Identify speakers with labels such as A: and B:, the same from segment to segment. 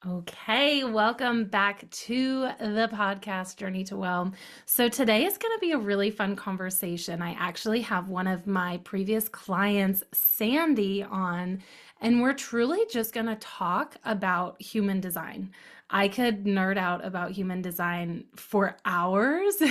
A: Okay, welcome back to the podcast Journey to Well. So today is going to be a really fun conversation. I actually have one of my previous clients, Sandi, on, and we're truly just going to talk about human design. I could nerd out about human design for hours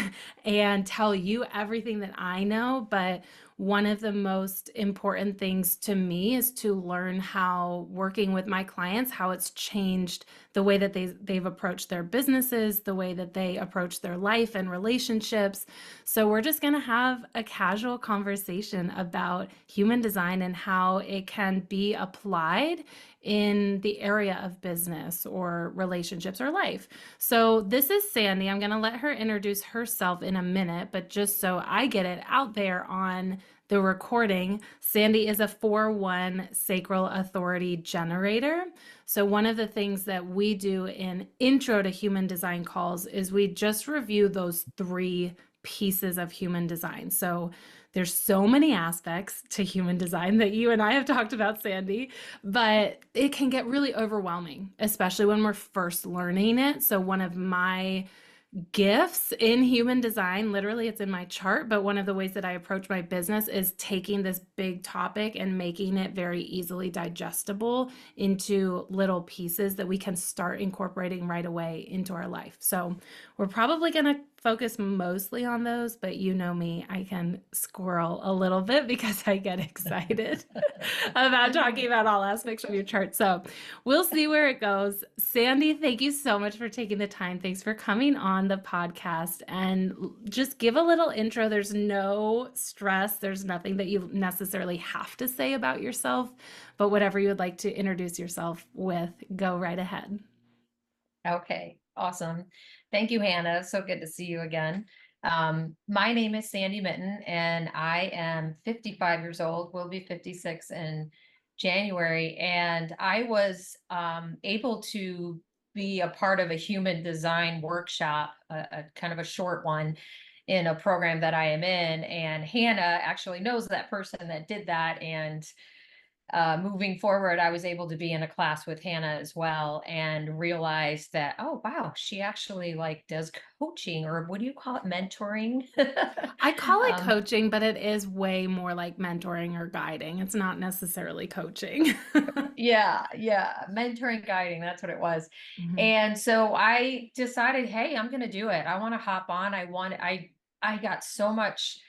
A: and tell you everything that I know, but one of the most important things to me is to learn how working with my clients, how it's changed the way that they've approached their businesses, the way that they approach their life and relationships. So we're just going to have a casual conversation about human design and how it can be applied in the area of business or relationships or life. So this is Sandi. I'm going to let her introduce herself in a minute, but just so I get it out there on the recording, Sandi is a 4-1 Sacral Authority Generator. So one of the things that we do in Intro to Human Design calls is we just review those 3 pieces of human design. So there's so many aspects to human design that you and I have talked about, Sandi, but it can get really overwhelming, especially when we're first learning it. So one of my gifts in human design, literally it's in my chart, but one of the ways that I approach my business is taking this big topic and making it very easily digestible into little pieces that we can start incorporating right away into our life. So we're probably going to focus mostly on those, but you know me, I can squirrel a little bit because I get excited about talking about all aspects of your chart. So we'll see where it goes. Sandi, thank you so much for taking the time. Thanks for coming on the podcast, and just give a little intro. There's no stress. There's nothing that you necessarily have to say about yourself, but whatever you would like to introduce yourself with, go right ahead.
B: Okay, awesome. Thank you, Hannah. So good to see you again. My name is Sandi Mitten, and I am 55 years old. Will be 56 in January. And I was able to be a part of a human design workshop, a kind of a short one in a program that I am in. And Hannah actually knows that person that did that. And moving forward, I was able to be in a class with Hannah as well and realize that, oh, wow, she actually like does coaching, or what do you call it? Mentoring.
A: I call it
B: um,
A: coaching, but it is way more like mentoring or guiding. It's not necessarily coaching.
B: yeah, mentoring, guiding. That's what it was.
A: Mhm.
B: And so I decided, hey, I'm going to do it. I want to hop on. I got so much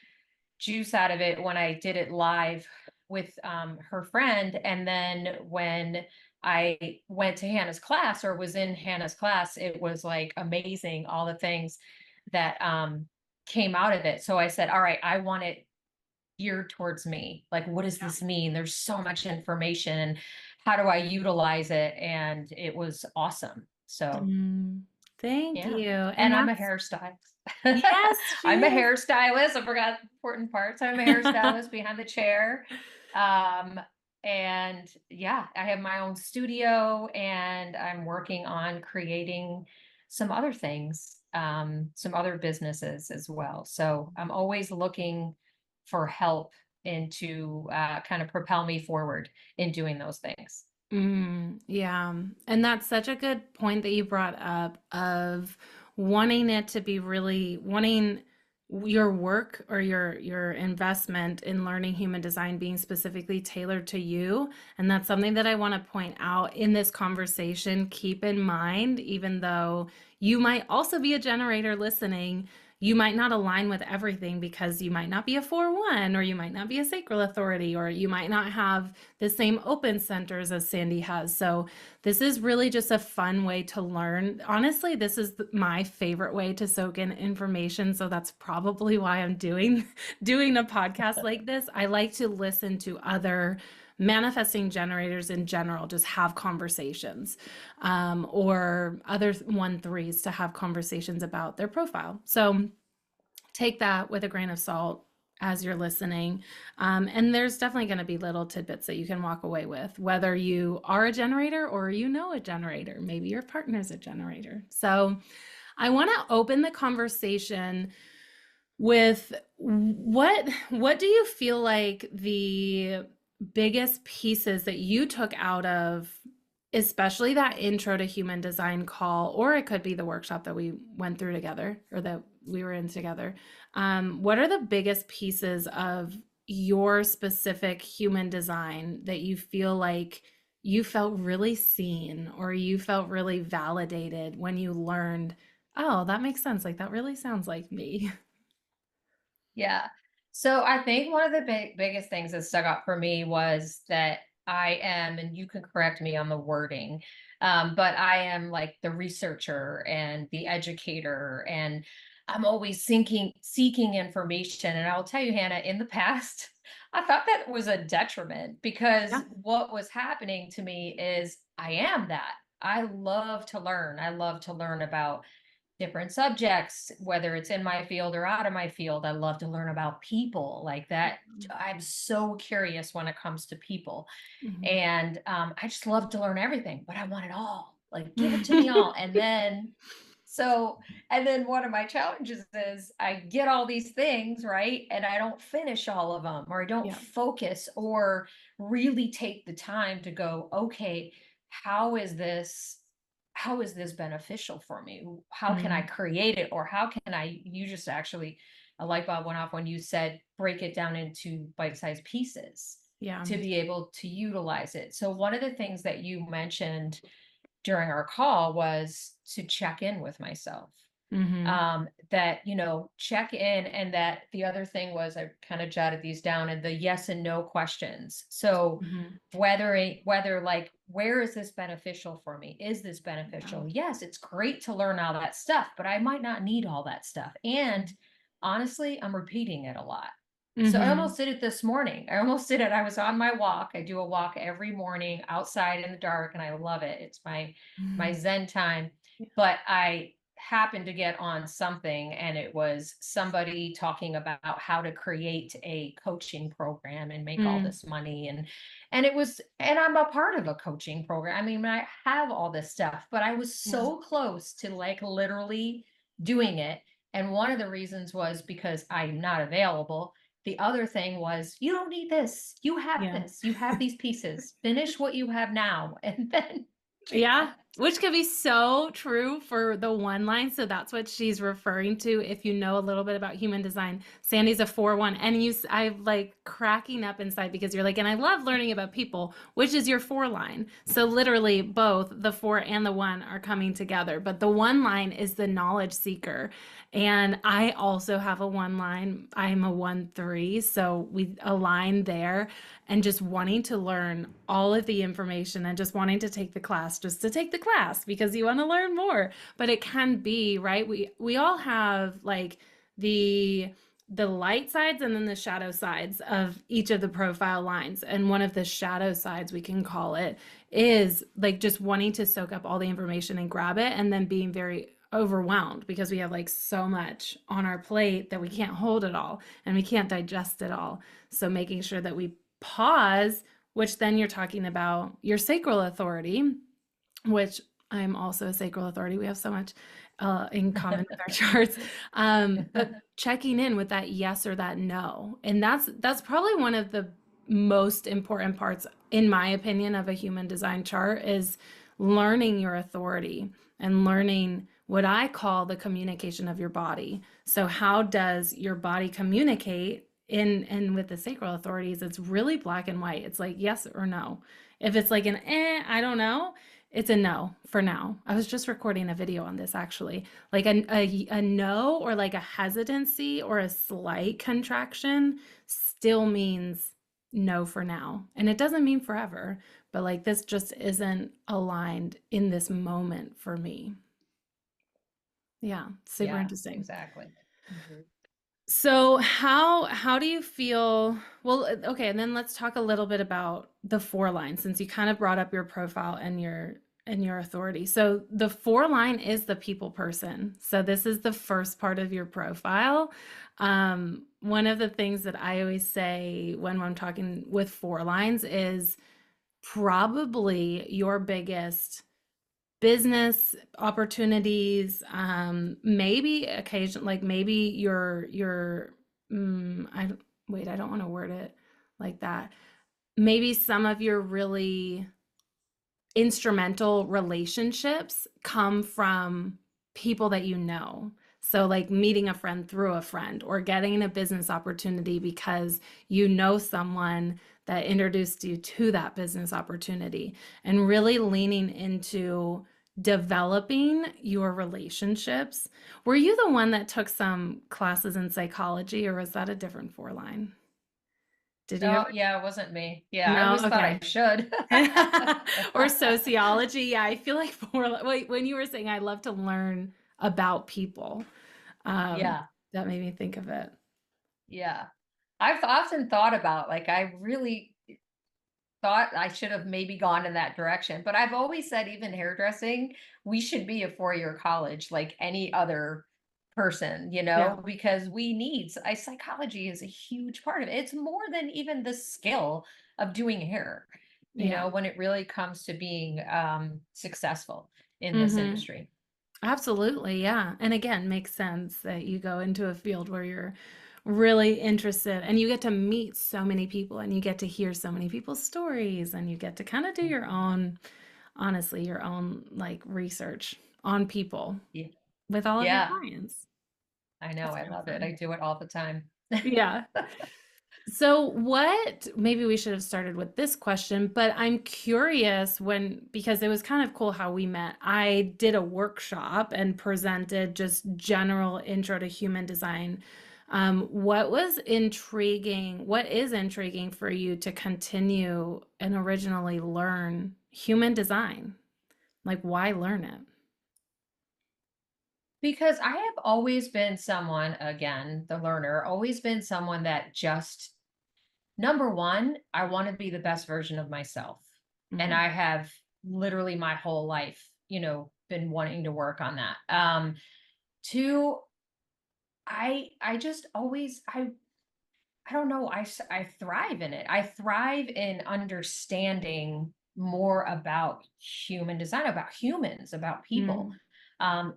B: juice out of it when I did it live with her friend. And then when I went to Hannah's class or was in Hannah's class, it was like amazing, all the things that came out of it. So I said, all right, I want it geared towards me. Like, what does
A: Yeah.
B: this mean? There's so much information, and how do I utilize it? And it was awesome. So
A: Thank
B: yeah.
A: you. And
B: And I'm a
A: that's,
B: hairstylist.
A: yes, she
B: I'm a
A: is.
B: hairstylist. I forgot important parts. I'm a hairstylist behind the chair. Um, and yeah, I have my own studio, and I'm working on creating some other things, some other businesses as well. So I'm always looking for help and to kind of propel me forward in doing those things.
A: Yeah. And that's such a good point that you brought up of wanting it to be really wanting your work or your investment in learning human design being specifically tailored to you. And that's something that I want to point out in this conversation. Keep in mind, even though you might also be a generator listening, you might not align with everything because you might not be a 4-1, or you might not be a sacral authority, or you might not have the same open centers as Sandi has. So this is really just a fun way to learn. Honestly, this is my favorite way to soak in information. So that's probably why I'm doing a podcast like this. I like to listen to other manifesting generators in general just have conversations, or other 1-3s to have conversations about their profile. So take that with a grain of salt as you're listening. And there's definitely going to be little tidbits that you can walk away with, whether you are a generator or you know a generator. Maybe your partner's a generator. So I want to open the conversation with what do you feel like the biggest pieces that you took out of especially that intro to human design call, or it could be the workshop that we went through together or that we were in together. What are the biggest pieces of your specific human design that you feel like you felt really seen or you felt really validated when you learned, oh, that makes sense. Like that really sounds like me.
B: Yeah. So I think one of the biggest things that stuck out for me was that I am, and you can correct me on the wording, but I am like the researcher and the educator, and I'm always seeking information. And I'll tell you, Hannah, in the past, I thought that was a detriment because
A: Yeah.
B: what was happening to me is I am that. I love to learn. I love to learn about different subjects, whether it's in my field or out of my field. I love to learn about people like that. I'm so curious when it comes to people.
A: Mhm.
B: And I just love to learn everything, but I want it all. Like, give it to me all. So, and then one of my challenges is I get all these things, right? And I don't finish all of them, or I don't
A: Yeah.
B: focus or really take the time to go, okay, how is this? How is this beneficial for me? How can I
A: Mhm.
B: create it? Or how can you just actually, a light bulb went off when you said break it down into bite-sized pieces
A: Yeah.
B: to be able to utilize it. So one of the things that you mentioned during our call was to check in with myself.
A: Mhm.
B: That, check in. And that the other thing was, I kind of jotted these down, and the yes and no questions. So
A: Mhm.
B: whether like, where is this beneficial for me? Is this
A: Yeah.
B: beneficial? Yes, it's great to learn all that stuff, but I might not need all that stuff. And honestly, I'm repeating it a lot. So I
A: Mhm.
B: almost did it this morning. I almost did it. I was on my walk. I do a walk every morning outside in the dark, and I love it. It's my
A: Mhm.
B: Zen time. But I happened to get on something, and it was somebody talking about how to create a coaching program and make all
A: Mm.
B: this money. And I'm a part of a coaching program. I mean, I have all this stuff, but I was
A: Yeah.
B: so close to like literally doing it. And one of the reasons was because I'm not available. The other thing was, you don't need this. You have
A: Yeah.
B: this. You have these pieces. Finish what you have now, and then do
A: Yeah,
B: that.
A: which could be so true for the one line. So that's what she's referring to. If you know a little bit about human design, Sandy's a 4-1. And I'm like cracking up inside because you're like, and I love learning about people, which is your 4 line. So literally both the 4 and the 1 are coming together. But the 1 line is the knowledge seeker. And I also have a 1 line. I'm a 1-3. So we align there and just wanting to learn all of the information and just wanting to take the class just to take the class because you want to learn more. But it can be, right? We all have like the light sides and then the shadow sides of each of the profile lines. And one of the shadow sides, we can call it, is like just wanting to soak up all the information and grab it and then being very overwhelmed because we have like so much on our plate that we can't hold it all and we can't digest it all. So making sure that we pause, which then you're talking about your sacral authority, which I'm also a sacral authority. We have so much in common with our charts. But checking in with that yes or that no. And that's probably one of the most important parts, in my opinion, of a human design chart is learning your authority and learning what I call the communication of your body. So how does your body communicate in and with the sacral authorities? It's really black and white. It's like yes or no. If it's like an I don't know, it's a no for now. I was just recording a video on this actually. Like a no or like a hesitancy or a slight contraction still means no for now. And it doesn't mean forever, but like this just isn't aligned in this moment for me. Yeah, super
B: Yeah,
A: interesting.
B: exactly. Mhm.
A: So how do you feel? Well, okay, and then let's talk a little bit about the 4 line since you kind of brought up your profile and your authority. So the 4 line is the people person. So this is the first part of your profile. One of the things that I always say when I'm talking with 4 lines is probably your biggest business opportunities, maybe occasion like maybe your I wait, I don't want to word it like that. Maybe some of your really instrumental relationships come from people that you know. So, like meeting a friend through a friend or getting a business opportunity because you know someone that introduced you to that business opportunity, and really leaning into developing your relationships. Were you the one that took some classes in psychology, or was that a different four line? Did you
B: Oh,
A: ever?
B: yeah, it wasn't me. Yeah, I
A: No?
B: always thought I
A: Okay.
B: should.
A: Or sociology. Yeah, I feel like wait, when you were saying I love to learn about people, um,
B: Yeah,
A: that made me think of it.
B: yeah. I've often thought about, like, I really thought I should have maybe gone in that direction, but I've always said even hairdressing, we should be a four-year college like any other person,
A: Yeah.
B: because we need psychology is a huge part of it. It's more than even the skill of doing hair,
A: Yeah.
B: when it really comes to being successful in this
A: Hmm.
B: industry.
A: Absolutely. Yeah. And again, makes sense that you go into a field where you're really interested and you get to meet so many people and you get to hear so many people's stories and you get to kind of do your own, honestly, your own like research on people
B: Yeah.
A: with all of your
B: Yeah,
A: clients.
B: I know.
A: That's
B: I
A: really
B: love it. I
A: fun.
B: do it all the time.
A: Yeah. So, what maybe we should have started with this question, but I'm curious because it was kind of cool how we met. I did a workshop and presented just general intro to human design. What was intriguing? What is intriguing for you to continue and originally learn human design? Like, why learn it?
B: Because I have always been someone, again, the learner, always been someone that just, number one, I want to be the best version of myself. And
A: Hmm.
B: I have literally my whole life, been wanting to work on that. Two, I just always, I don't know. I thrive in it. I thrive in understanding more about human design, about humans, about people,
A: Mm.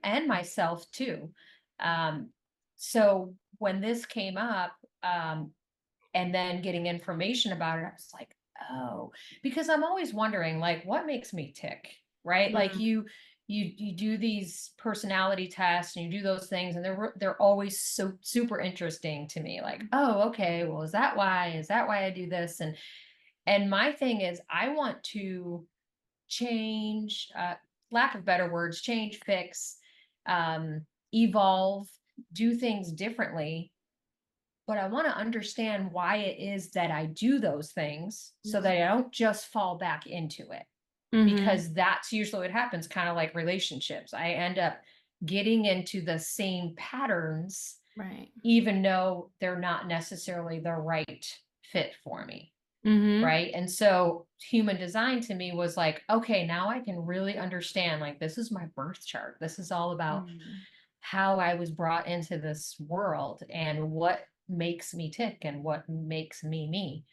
B: and myself too. Um, so when this came up, and then getting information about it, I was like, oh, because I'm always wondering, like, what makes me tick, right? Like
A: Mm.
B: you do these personality tests and you do those things, and they're always so super interesting to me. Like, oh, okay, well, is that why? Is that why I do this? And my thing is, I want to change, lack of better words, change, fix, evolve, do things differently, but I want to understand why it is that I do those things so that I don't just fall back into it.
A: Hmm.
B: Because that's usually what happens, kind of like relationships. I end up getting into the same patterns,
A: Right.
B: even though they're not necessarily the right fit for me.
A: Hmm.
B: Right. And so human design to me was like, okay, now I can really understand, like, this is my birth chart. This is all about
A: Mm.
B: how I was brought into this world and what makes me tick and what makes me me.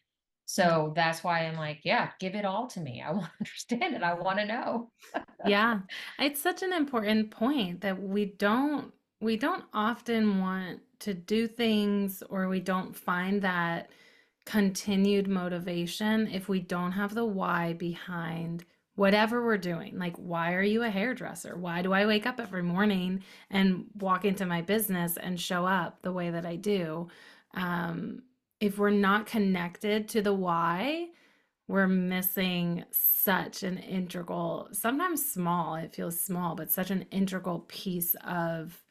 B: So that's why I'm like, yeah, give it all to me. I want to understand it. I
A: Yeah.
B: want to know.
A: Yeah, it's such an important point that we don't often want to do things, or we don't find that continued motivation if we don't have the why behind whatever we're doing. Like, why are you a hairdresser? Why do I wake up every morning and walk into my business and show up the way that I do? Um, if we're not connected to the why, we're missing such an integral, sometimes small, it feels small, but such an integral piece of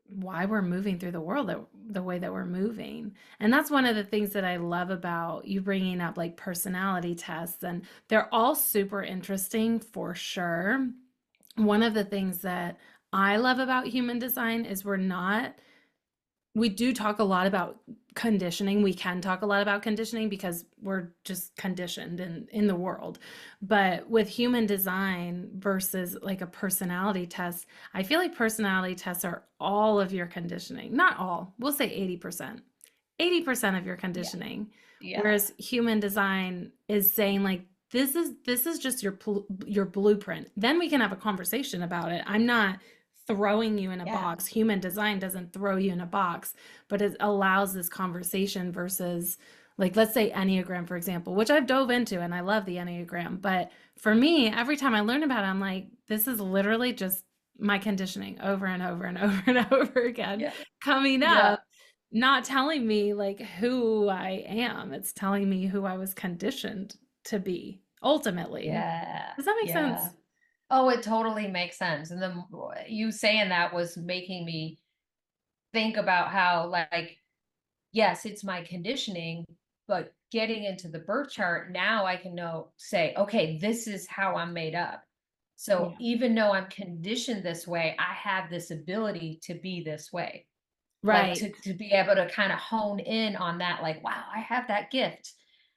A: why we're moving through the world the way that we're moving. And that's one of the things that I love about you bringing up like personality tests, and they're all super interesting for sure. One of the things that I love about human design is we do talk a lot about conditioning. We can talk a lot about conditioning because we're just conditioned in the world. But with human design versus like a personality test, I feel like personality tests are all of your conditioning. Not all, we'll say 80%. 80% of your
B: Yeah.
A: conditioning.
B: Yeah.
A: Whereas human design is saying like this is just your blueprint. Then we can have a conversation about it. I'm not throwing you in a
B: Yeah.
A: box. Human design doesn't throw you in a box, but it allows this conversation versus Like, let's say Enneagram, for example, which I've dove into and I love the Enneagram. But for me, every time I learn about it, I'm like, this is literally just my conditioning over and over and over and over again
B: Yeah.
A: coming
B: Yeah.
A: up, not telling me like who I am. It's telling me who I was conditioned to be ultimately.
B: Yeah.
A: Does that make
B: Yeah.
A: sense?
B: Oh, it totally makes sense. And then you saying that was making me think about how, like, yes, it's my conditioning, but getting into the birth chart, now I can say, okay, this is how I'm made up. So
A: Yeah.
B: even though I'm conditioned this way, I have this ability to be this way. Like
A: Right.
B: to be able to kind of hone in on that, like, wow, I have that gift.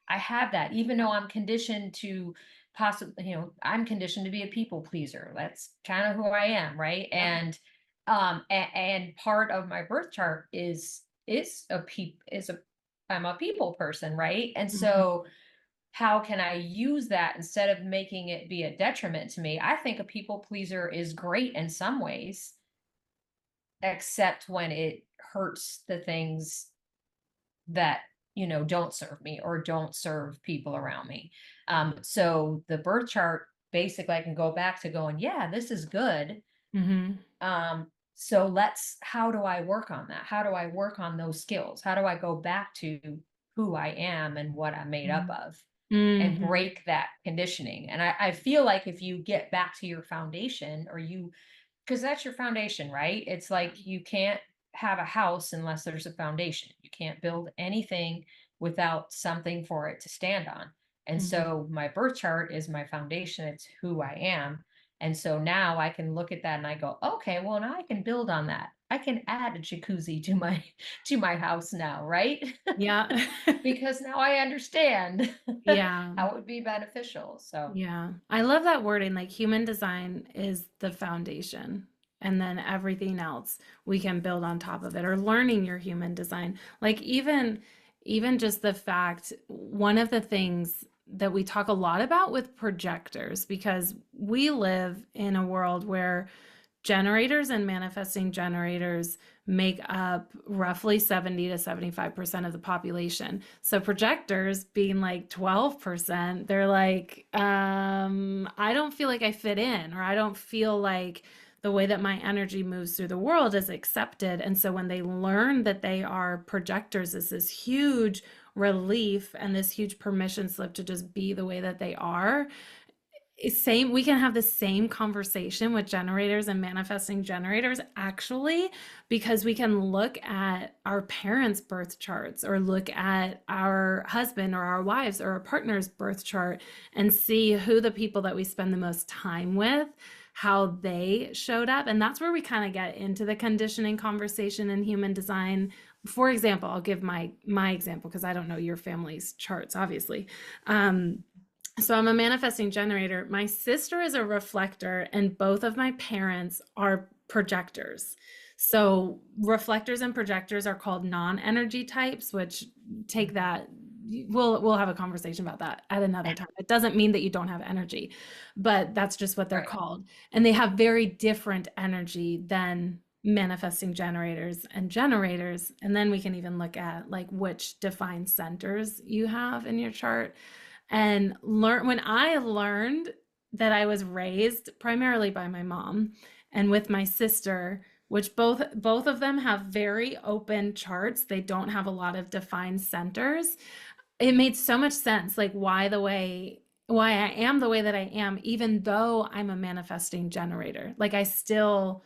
B: I have that, even though I'm conditioned to possibly, I'm conditioned to be a people pleaser. That's kind of who I am, right?
A: Yep.
B: And part of my birth chart is a I'm a people person, right? And
A: Mhm.
B: so how can I use that instead of making it be a detriment to me? I think a people pleaser is great in some ways, except when it hurts the things that don't serve me or don't serve people around me. So the birth chart, basically I can go back to going, yeah, this is good.
A: Mhm.
B: So how do I work on that? How do I work on those skills? How do I go back to who I am and what I'm made up
A: Mhm.
B: of, and
A: Mhm.
B: break that conditioning? And I feel like if you get back to your foundation, because that's your foundation, right? It's
A: Yeah.
B: like you can't have a house unless there's a foundation. You can't build anything without something for it to stand on. And
A: Mhm.
B: so my birth chart is my foundation. It's who I am. And so now I can look at that and I go, okay, well, now I can build on that. I can add a jacuzzi to my to my house now, right?
A: Yeah.
B: Because now I understand
A: Yeah.
B: how it would be beneficial. So
A: Yeah. I love that wording. Like human design is the foundation. And then everything else we can build on top of it, or learning your human design. Like even just the fact, one of the things that we talk a lot about with projectors, because we live in a world where generators and manifesting generators make up roughly 70 to 75% of the population. So projectors being like 12%, they're like, I don't feel like I fit in, or I don't feel like the way that my energy moves through the world is accepted. And so when they learn that they are projectors, is this huge relief and this huge permission slip to just be the way that they are. Same, we can have the same conversation with generators and manifesting generators, actually, because we can look at our parents' birth charts, or look at our husband or our wives or our partner's birth chart, and see who the people that we spend the most time with, how they showed up. And that's where we kind of get into the conditioning conversation in human design. For example, I'll give my example, because I don't know your family's charts, obviously. So I'm a manifesting generator. My sister is a reflector, and both of my parents are projectors. So reflectors and projectors are called non-energy types, which take that. We'll have a conversation about that at another time. It doesn't mean that you don't have energy, but that's just what they're
B: right.
A: called. And they have very different energy than manifesting generators and generators. And then we can even look at like which defined centers you have in your chart. And when I learned that I was raised primarily by my mom and with my sister, which both of them have very open charts, they don't have a lot of defined centers. It made so much sense, like why I am the way that I am, even though I'm a manifesting generator. Like I still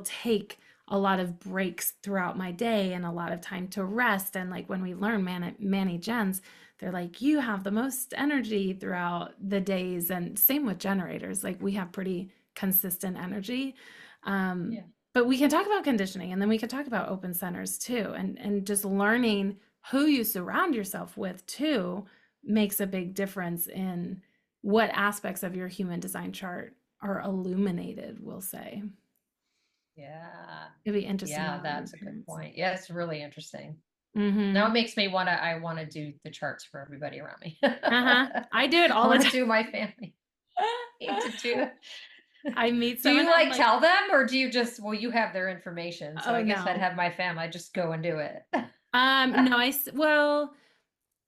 A: take a lot of breaks throughout my day and a lot of time to rest. And like when we learn Manny Gens, they're like, you have the most energy throughout the days. And same with generators, like we have pretty consistent energy. Um,
B: Yeah.
A: but we can talk about conditioning, and then we can talk about open centers too. And just learning who you surround yourself with too makes a big difference in what aspects of your human design chart are illuminated, we'll say.
B: Yeah.
A: It'd be interesting to
B: Yeah,
A: learn your
B: that's a good
A: parents.
B: point. Yeah, it's really interesting. Now it
A: Mm-hmm.
B: makes me I wanna do the charts for everybody around me.
A: Uh-huh. I do it
B: I
A: all the
B: wanna
A: time.
B: do my family. Need to do it.
A: I meet
B: Do
A: someone
B: you,
A: and
B: like,
A: like,
B: tell them, or do you just, well, you have their information, so
A: oh
B: I guess I'd
A: no.
B: have my family, I'd just go and do it.
A: No, well,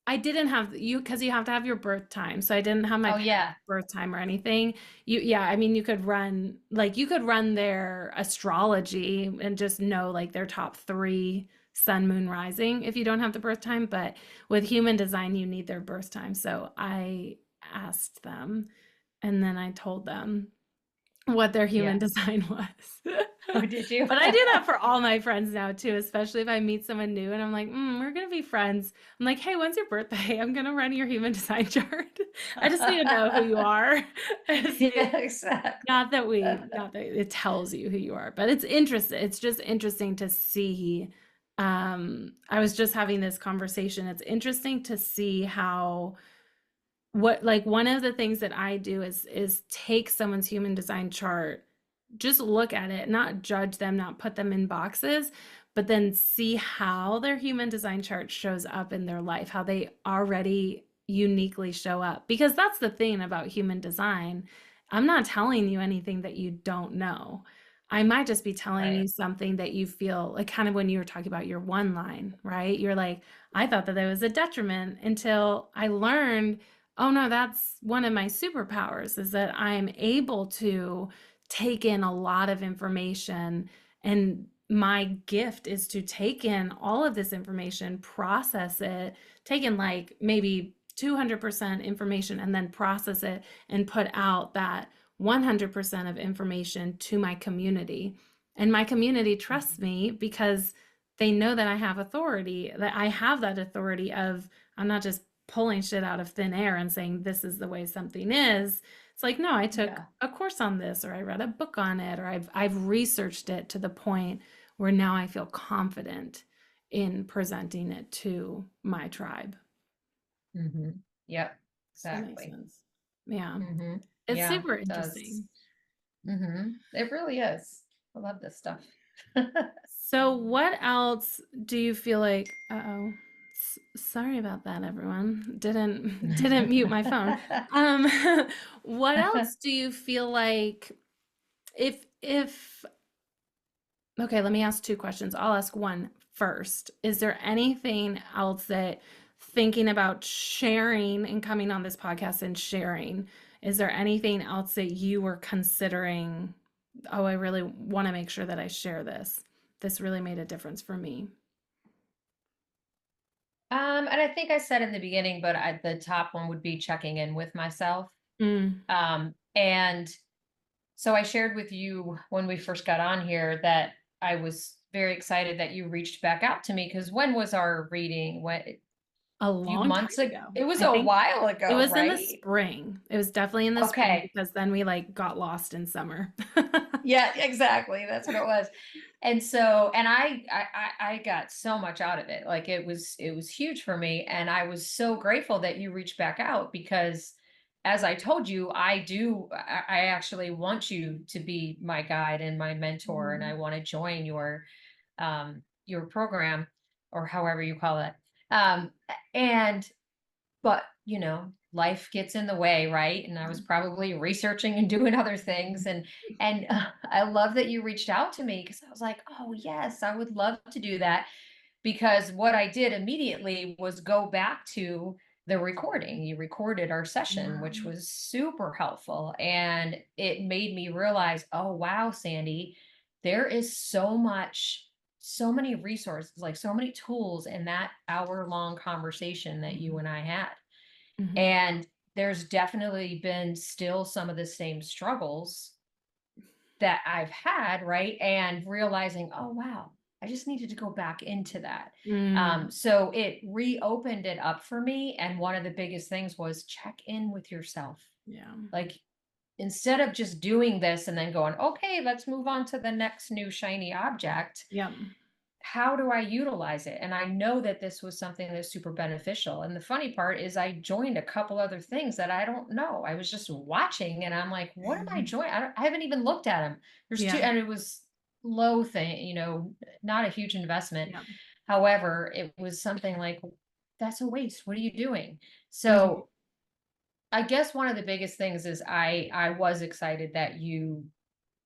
A: I didn't have you because you have to have your birth time. So I didn't have my
B: Oh
A: parents'
B: yeah.
A: birth time or anything. Yeah, I mean, you could run their astrology and just know like their top three sun, moon, rising if you don't have the birth time. But with human design, you need their birth time. So I asked them and then I told them what their human
B: Yeah.
A: design was.
B: Oh, did you?
A: But I do that for all my friends now too, especially if I meet someone new and I'm like, we're gonna be friends. I'm like, hey, when's your birthday? I'm gonna run your human design chart. I just need to know who you are. I just need,
B: Yeah, exactly.
A: not that it tells you who you are, but it's interesting. It's just interesting to see. I was just having this conversation. It's interesting to see how what like one of the things that I do is take someone's human design chart, just look at it, not judge them, not put them in boxes, but then see how their human design chart shows up in their life, how they already uniquely show up. Because that's the thing about human design. I'm not telling you anything that you don't know. I might just be telling
B: Right.
A: you something that you feel like kind of when you were talking about your one line, right? You're like, I thought that there was a detriment until I learned, oh no, that's one of my superpowers is that I'm able to take in a lot of information. And my gift is to take in all of this information, process it, take in like maybe 200% information, and then process it and put out that 100% of information to my community. And my community trusts
B: Mhm.
A: me because they know that I have authority, that I have that authority of, I'm not just pulling shit out of thin air and saying this is the way something is. It's like, no, I took
B: Yeah.
A: a course on this or I read a book on it or I've researched it to the point where now I feel confident in presenting it to my tribe.
B: Hmm. Yep.
A: Does that make
B: Exactly.
A: sense? Yeah.
B: Hmm.
A: It's
B: Yeah,
A: super
B: it does.
A: interesting.
B: It really is. I love this stuff.
A: So what else do you feel like, uh-oh, sorry about that, everyone. Didn't mute my phone. Um, what else do you feel like if okay, let me ask two questions. I'll ask one first. Is there anything else that thinking about sharing and coming on this podcast and sharing, is there anything else that you were considering? Oh, I really want to make sure that I share this. This really made a difference for me.
B: And I think I said in the beginning, but the top one would be checking in with myself.
A: Mm,
B: And so I shared with you when we first got on here that I was very excited that you reached back out to me because when was our reading? What, a
A: a
B: few
A: long time
B: months ago?
A: ago.
B: It was
A: I
B: a
A: think
B: while
A: it
B: ago,
A: was in the
B: right?
A: spring. It was definitely in the spring
B: Okay.
A: because then we like got lost in summer.
B: Yeah, exactly. That's what it was. And so, and I got so much out of it. Like it was huge for me. And I was so grateful that you reached back out because as I told you, I actually want you to be my guide and my mentor. And I
A: Mhm.
B: want to join your program or however you call it. And but, life gets in the way, right? And I was probably researching and doing other things and I love that you reached out to me because I was like, "Oh, yes, I would love to do that." Because what I did immediately was go back to the recording. You recorded our session,
A: Yeah.
B: which was super helpful, and it made me realize, "Oh, wow, Sandy, there is so many resources, like so many tools in that hour-long conversation that you
A: Mhm.
B: and I had."
A: Mhm.
B: And there's definitely been still some of the same struggles that I've had, right? And realizing, oh, wow, I just needed to go back into that.
A: Mm.
B: So it reopened it up for me. And one of the biggest things was check in with yourself.
A: Yeah.
B: Like instead of just doing this and then going, okay, let's move on to the next new shiny object,
A: Yep.
B: how do I utilize it? And I know that this was something that's super beneficial. And the funny part is I joined a couple other things that I don't know. I was just watching and I'm like, what am I joining? I haven't even looked at them. There's two,
A: Yeah.
B: and it was low thing, not a huge investment.
A: Yeah.
B: However, it was something like, that's a waste. What are you doing?
A: Mhm.
B: So I guess one of the biggest things is I was excited that you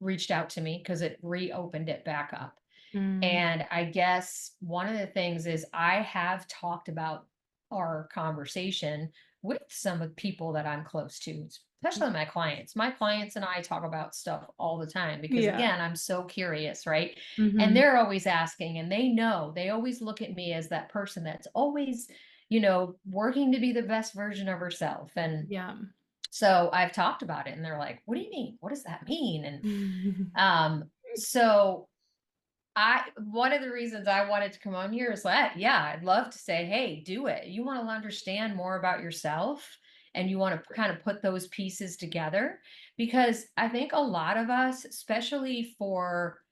B: reached out to me because it reopened it back up.
A: Mm.
B: And I guess one of the things is I have talked about our conversation with some of the people that I'm close to, especially my clients. My clients and I talk about stuff all the time because,
A: Yeah.
B: again, I'm so curious, right? And
A: Mhm.
B: they're always asking, and they know, they always look at me as that person that's always, working to be the best version of herself. And
A: Yeah.
B: so I've talked about it, and they're like, "What do you mean? What does that mean?" And so I one of the reasons I wanted to come on here is that, yeah, I'd love to say, hey, do it. You want to understand more about yourself and you want to kind of put those pieces together because I think a lot of us, especially for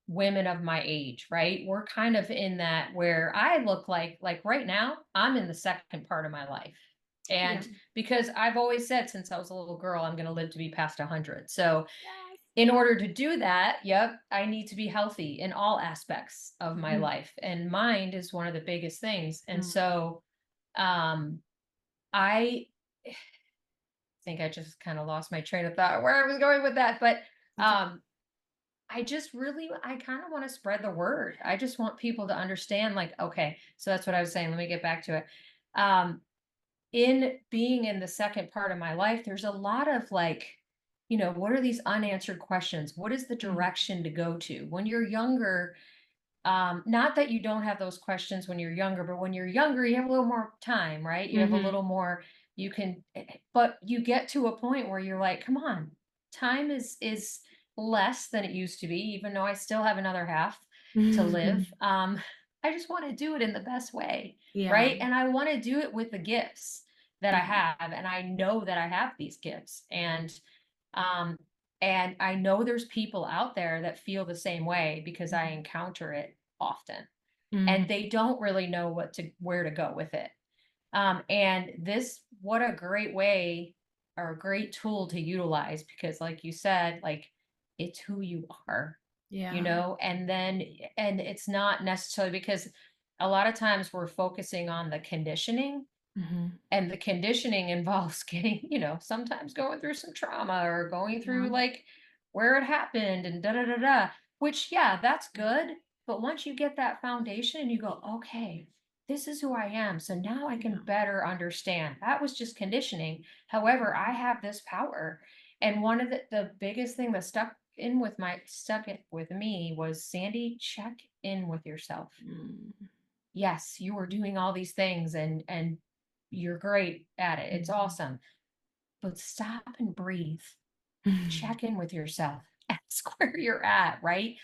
B: women of my age, right? We're kind of in that where I look like right now, I'm in the second part of my life.
A: Yeah.
B: And because I've always said since I was a little girl, I'm going to live to be past 100. So
A: Yes.
B: in order to do that, yep, I need to be healthy in all aspects of my
A: Mhm.
B: life. And mind is one of the biggest things. And
A: Mm.
B: so um I think I just kind of lost my train of thought where I was going with that. But
A: That's okay.
B: um I kind of want to spread the word. I just want people to understand, like, okay, so that's what I was saying. Let me get back to it. Um, in being in the second part of my life, there's a lot of like, what are these unanswered questions? What is the
A: Mm.
B: direction to go to? When you're younger, not that you don't have those questions when you're younger, but when you're younger, you have a little more time, right? You have a
A: Mhm.
B: little more, but you get to a point where you're like, come on, time is less than it used to be, even though I still have another half to live. I just want to do it in the best way,
A: Yeah.
B: right? And I want to do it with the gifts that I
A: Yeah.
B: have, and I know that I have these gifts, um, and I know there's people out there that feel the same way because I
A: Mhm.
B: encounter it often
A: Mm.
B: and they don't really know where to go with it. And this, what a great way or a great tool to utilize because, like you said, like it's who you are,
A: Yeah.
B: and then, and it's not necessarily because a lot of times we're focusing on the conditioning
A: Mhm.
B: and the conditioning involves getting, sometimes going through some trauma or going
A: Yeah.
B: through like where it happened and da da da da, which, yeah, that's good. But once you get that foundation and you go, okay, this is who I am. So now I can
A: Yeah.
B: better understand. That was just conditioning. However, I
A: Mhm.
B: have this power. And one of the biggest thing that stuck it with me was Sandy, check in with yourself.
A: Mm.
B: Yes, you are doing all these things and you're great at it. It's
A: Mhm.
B: awesome. But stop and breathe.
A: Mhm.
B: Check in with yourself. Ask where you're at, right?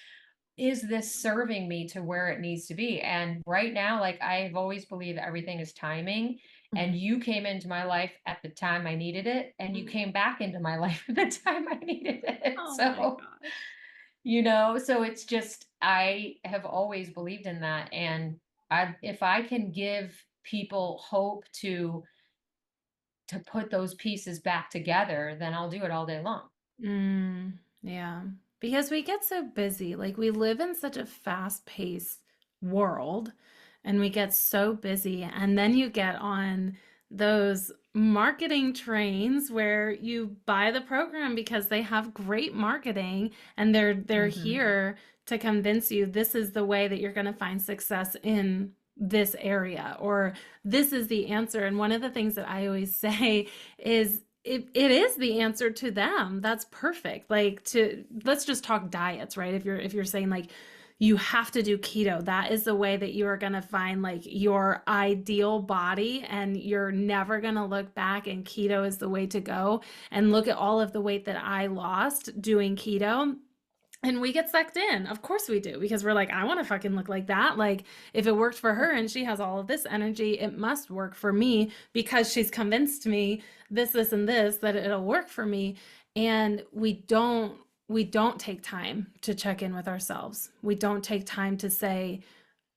B: Is this serving me to where it needs to be? And right now, like I've always believed everything is timing. And
A: Mhm.
B: you came into my life at the time I needed it, and you
A: Mm.
B: came back into my life at the time I needed it.
A: Oh my
B: So
A: gosh.
B: so it's just I have always believed in that, and if I can give people hope to put those pieces back together, then I'll do it all day long.
A: Mm, yeah. Because we get so busy. Like we live in such a fast-paced world and we get so busy. And then you get on those marketing trains where you buy the program because they have great marketing and they're
B: Hmm.
A: here to convince you this is the way that you're going to find success in this area or this is the answer. And one of the things that I always say is it is the answer to them. That's perfect. Like to let's just talk diets, right? If you're saying like you have to do keto, that is the way that you are going to find like your ideal body and you're never going to look back and keto is the way to go. And look at all of the weight that I lost doing keto. And we get sucked in. Of course we do, because we're like, I want to fucking look like that. Like, if it worked for her and she has all of this energy, it must work for me because she's convinced me this, and this, that it'll work for me. And we don't take time to check in with ourselves. We don't take time to say,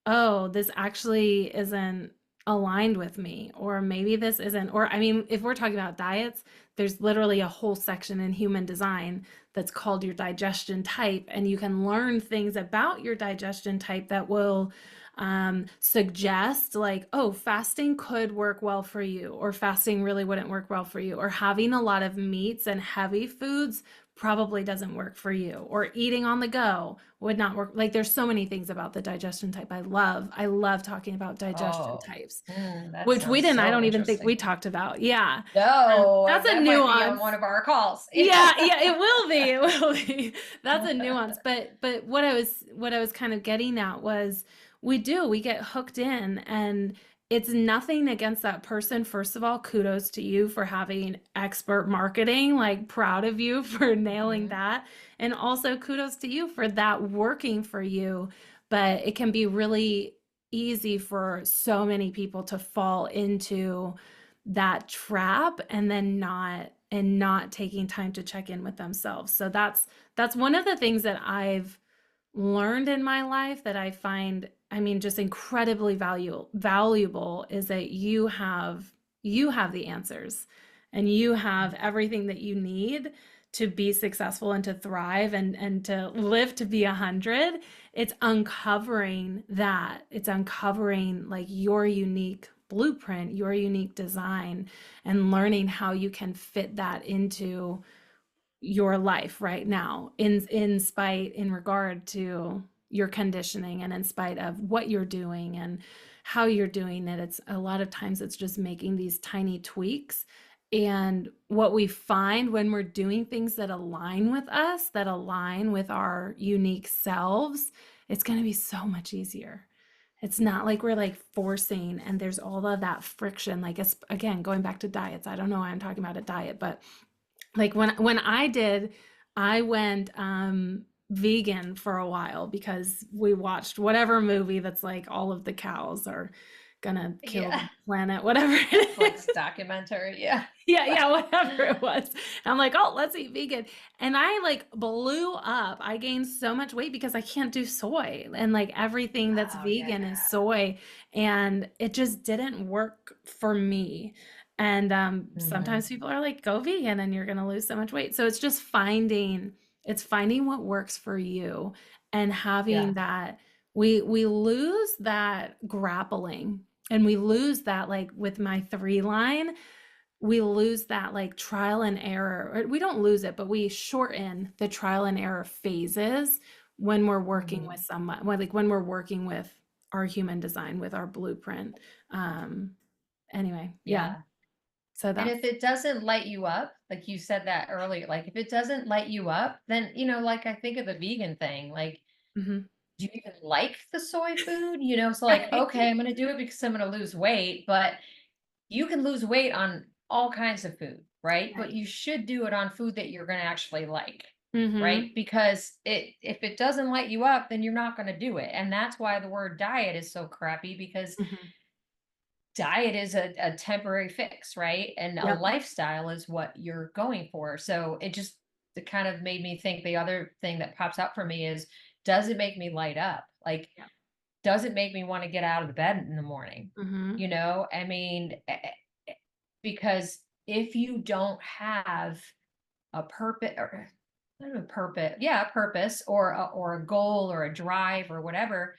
A: oh, this actually isn't aligned with me, or maybe this isn't. Or, I mean, if we're talking about diets, there's literally a whole section in human design that's called your digestion type, and you can learn things about your digestion type that will suggest, like, oh, fasting could work well for you, or fasting really wouldn't work well for you, or having a lot of meats and heavy foods probably doesn't work for you, or eating on the go would not work. Like there's so many things about the digestion type I love talking about digestion
B: Oh,
A: types,
B: that
A: which we
B: sounds
A: didn't, I
B: so
A: don't even think we
B: interesting.
A: talked about. Yeah.
B: No,
A: That's a
B: that might be on
A: nuance.
B: one of our calls.
A: Yeah, yeah, it will be. It will be. That's a nuance. But what I was kind of getting at was we get hooked in, and it's nothing against that person. First of all, kudos to you for having expert marketing, like proud of you for nailing
B: Mhm.
A: that. And also kudos to you for that working for you. But it can be really easy for so many people to fall into that trap, and then not taking time to check in with themselves. So that's one of the things that I've learned in my life that I find, I mean, just incredibly valuable, is that you have the answers, and you have everything that you need to be successful and to thrive, and to live to be 100. It's uncovering that. It's uncovering like your unique blueprint, your unique design, and learning how you can fit that into your life right now, in regard to your conditioning, and in spite of what you're doing and how you're doing it. It's a lot of times it's just making these tiny tweaks. And what we find when we're doing things that align with us, that align with our unique selves, it's going to be so much easier. It's not like we're like forcing, and there's all of that friction. Like, it's, again, going back to diets. I don't know why I'm talking about a diet, but like when I went vegan for a while, because we watched whatever movie that's like all of the cows are gonna kill the
B: Yeah.
A: planet, whatever it
B: Netflix
A: is.
B: documentary. Yeah.
A: Yeah, yeah, whatever it was. I'm like, oh, let's eat vegan. And I like blew up. I gained so much weight because I can't do soy. And like everything that's
B: Oh,
A: vegan is
B: yeah.
A: soy. And it just didn't work for me. And
B: Mhm.
A: sometimes people are like, go vegan and you're gonna lose so much weight. So it's finding what works for you, and having
B: Yeah.
A: that, we lose that grappling, and we lose that, like with my 3 line, we lose that like trial and error, or we don't lose it, but we shorten the trial and error phases when we're working with
B: Mhm.
A: someone, when we're working with our human design, with our blueprint. um anyway, yeah,
B: Yeah.
A: so
B: And
A: that's
B: if it doesn't light you up, like you said that earlier, like if it doesn't light you up, then, like I think of the vegan thing, like,
A: mhm.
B: do you even like the soy food? So like,
A: Right.
B: okay, I'm going to do it because I'm going to lose weight, but you can lose weight on all kinds of food, right? But
A: Right.
B: you should do it on food that you're going to actually like, right?
A: Mhm.
B: Because if it doesn't light you up, then you're not going to do it. And that's why the word diet is so crappy, because
A: Mhm.
B: diet is a temporary fix, right? And a
A: Yep.
B: lifestyle is what you're going for. So it kind of made me think, the other thing that pops up for me is, does it make me light up? Like,
A: Yep.
B: does it make me want to get out of the bed in the morning?
A: Mhm.
B: I mean, because if you don't have a purpose, or not a purpose, yeah, a purpose, or a goal or a drive or whatever,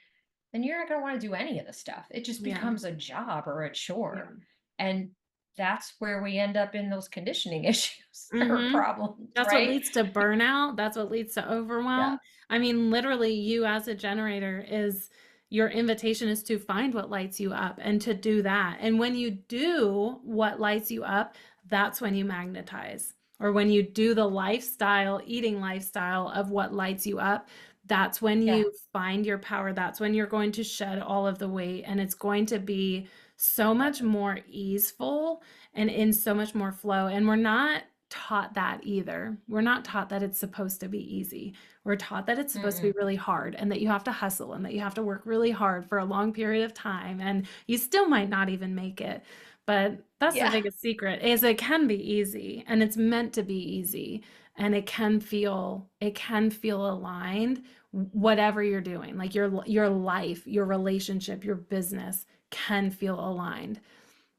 B: then you're not going to want to do any of the stuff. It just
A: Yeah.
B: becomes a job or a
A: Yeah.
B: chore. And that's where we end up in those conditioning issues or
A: Mhm.
B: problems,
A: That's what
B: right?
A: leads to burnout, that's what leads to
B: Yeah.
A: overwhelm. I mean, literally, you as a generator, is your invitation is to find what lights you up and to do that. And when you do what lights you up, that's when you magnetize. Or when you do the lifestyle, eating lifestyle of what lights you up, that's when
B: Yeah.
A: you find your power. That's when you're going to shed all of the weight, and it's going to be so much more easeful, and in so much more flow. And we're not taught that either. We're not taught that it's supposed to be easy. We're taught that it's supposed to be
B: Mm-mm.
A: really hard, and that you have to hustle, and that you have to work really hard for a long period of time, and you still might not even make it. But that's the
B: Yeah.
A: biggest secret, is it can be easy, and it's meant to be easy, and it can feel aligned, whatever you're doing. Like your life, your relationship, your business can feel aligned.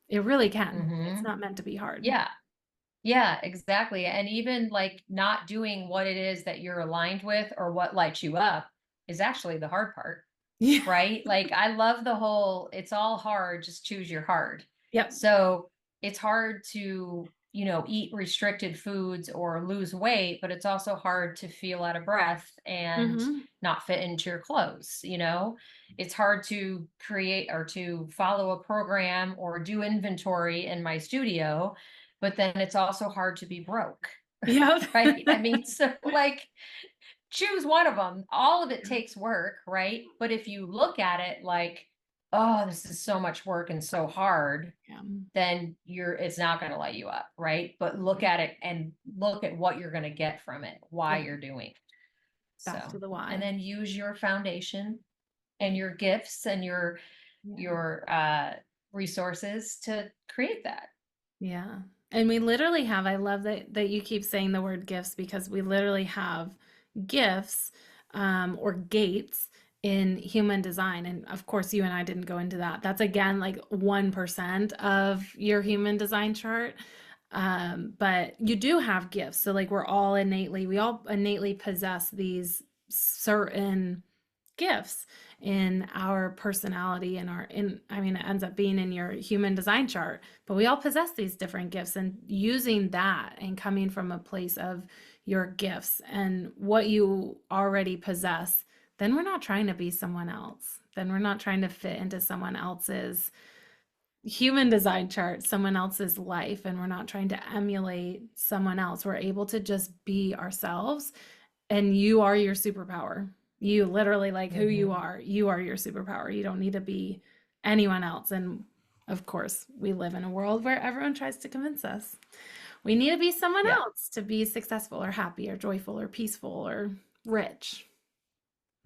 A: It really can. It's
B: Hmm.
A: not meant to be hard.
B: Yeah. Yeah, exactly. And even like not doing what it is that you're aligned with or what lights you up is actually the hard part,
A: Yeah.
B: right? Like, I love the whole, it's all hard, just choose your hard.
A: Yep.
B: So it's hard to eat restricted foods or lose weight, but it's also hard to feel out of breath and
A: Mhm.
B: not fit into your clothes. It's hard to create or to follow a program or do inventory in my studio, but then it's also hard to be broke.
A: Yep.
B: Right? I mean, so like choose one of them. All of it
A: Yeah.
B: takes work, right? But if you look at it like, oh, this is so much work and so hard,
A: Yeah.
B: then it's not going to light you up, right? But look at it and look at what you're going to get from it, why
A: Yeah.
B: you're doing it.
A: Back to
B: So,
A: the
B: and
A: why.
B: then use your foundation and your gifts and your
A: Yeah.
B: your resources to create that.
A: Yeah. And we literally have, I love that you keep saying the word gifts because we literally have gifts or gates in human design. And of course, you and I didn't go into that. That's again like 1% of your human design chart. But you do have gifts. So like we all innately possess these certain gifts in our personality and I mean it ends up being in your human design chart, but we all possess these different gifts, and using that and coming from a place of your gifts and what you already possess, then we're not trying to be someone else, then we're not trying to fit into someone else's human design chart, someone else's life, and we're not trying to emulate someone else. We're able to just be ourselves, and you are your superpower. You literally, like who
B: Mhm.
A: you are your superpower. You don't need to be anyone else. And of course, we live in a world where everyone tries to convince us we need to be someone
B: Yeah.
A: else to be successful or happy or joyful or peaceful or rich.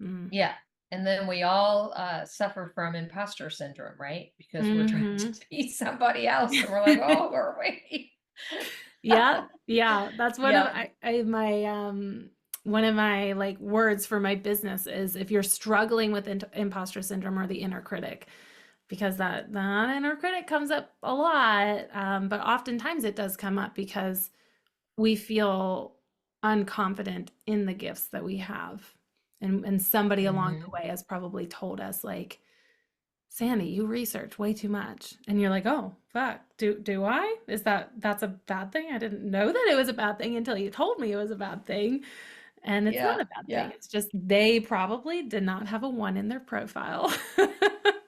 A: Mm.
B: Yeah. And then we all suffer from imposter syndrome, right? Because we're trying to
A: Hmm.
B: be somebody else and we're like, oh, we're wait.
A: Yeah, yeah. That's
B: Yep.
A: my one of my like words for my business is if you're struggling with imposter syndrome or the inner critic, because that inner critic comes up a lot, but oftentimes it does come up because we feel unconfident in the gifts that we have, and somebody along the
B: Hmm.
A: way has probably told us like, Sandy, you research way too much. And you're like, oh, fuck. Do I? That's a bad thing? I didn't know that it was a bad thing until you told me it was a bad thing. And it's not
B: Yeah.
A: a bad thing.
B: Yeah.
A: It's just they probably did not have a one in their profile.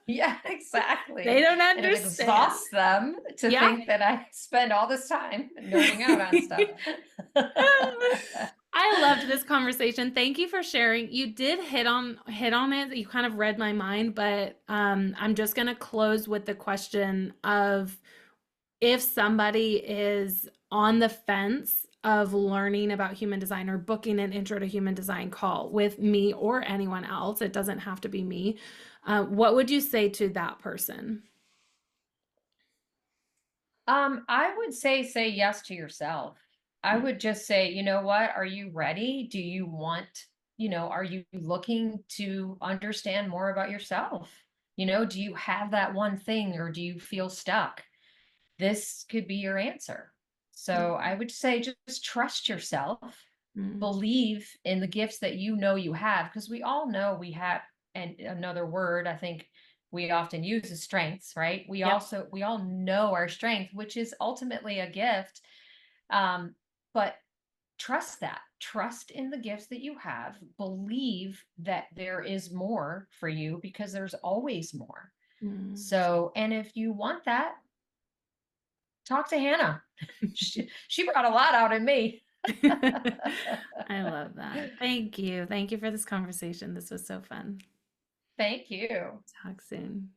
B: Yeah,
A: They
B: exactly.
A: don't
B: And it
A: understand.
B: exhausts them to
A: Yeah.
B: think that I spend all this time nerding out on stuff.
A: I loved this conversation. Thank you for sharing. You did hit on it. You kind of read my mind, but I'm just going to close with the question of, if somebody is on the fence of learning about human design or booking an intro to human design call with me or anyone else, it doesn't have to be me. What would you say to that person?
B: I would say yes to yourself. I
A: Mm,
B: would just say, you know what? Are you ready? Do you want, are you looking to understand more about yourself? Do you have that one thing or do you feel stuck? This could be your answer. So
A: yeah.
B: I would say just trust yourself,
A: Mm,
B: believe in the gifts that you know you have, because we all know we have, and another word I think we often use is strengths, right?
A: yep.
B: We all know our strength, which is ultimately a gift. But trust in the gifts that you have, believe that there is more for you because there's always more.
A: Mm.
B: So, and if you want that, talk to Hannah. She brought a lot out in me.
A: I love that. Thank you. Thank you for this conversation. This was so fun.
B: Thank you.
A: Talk soon.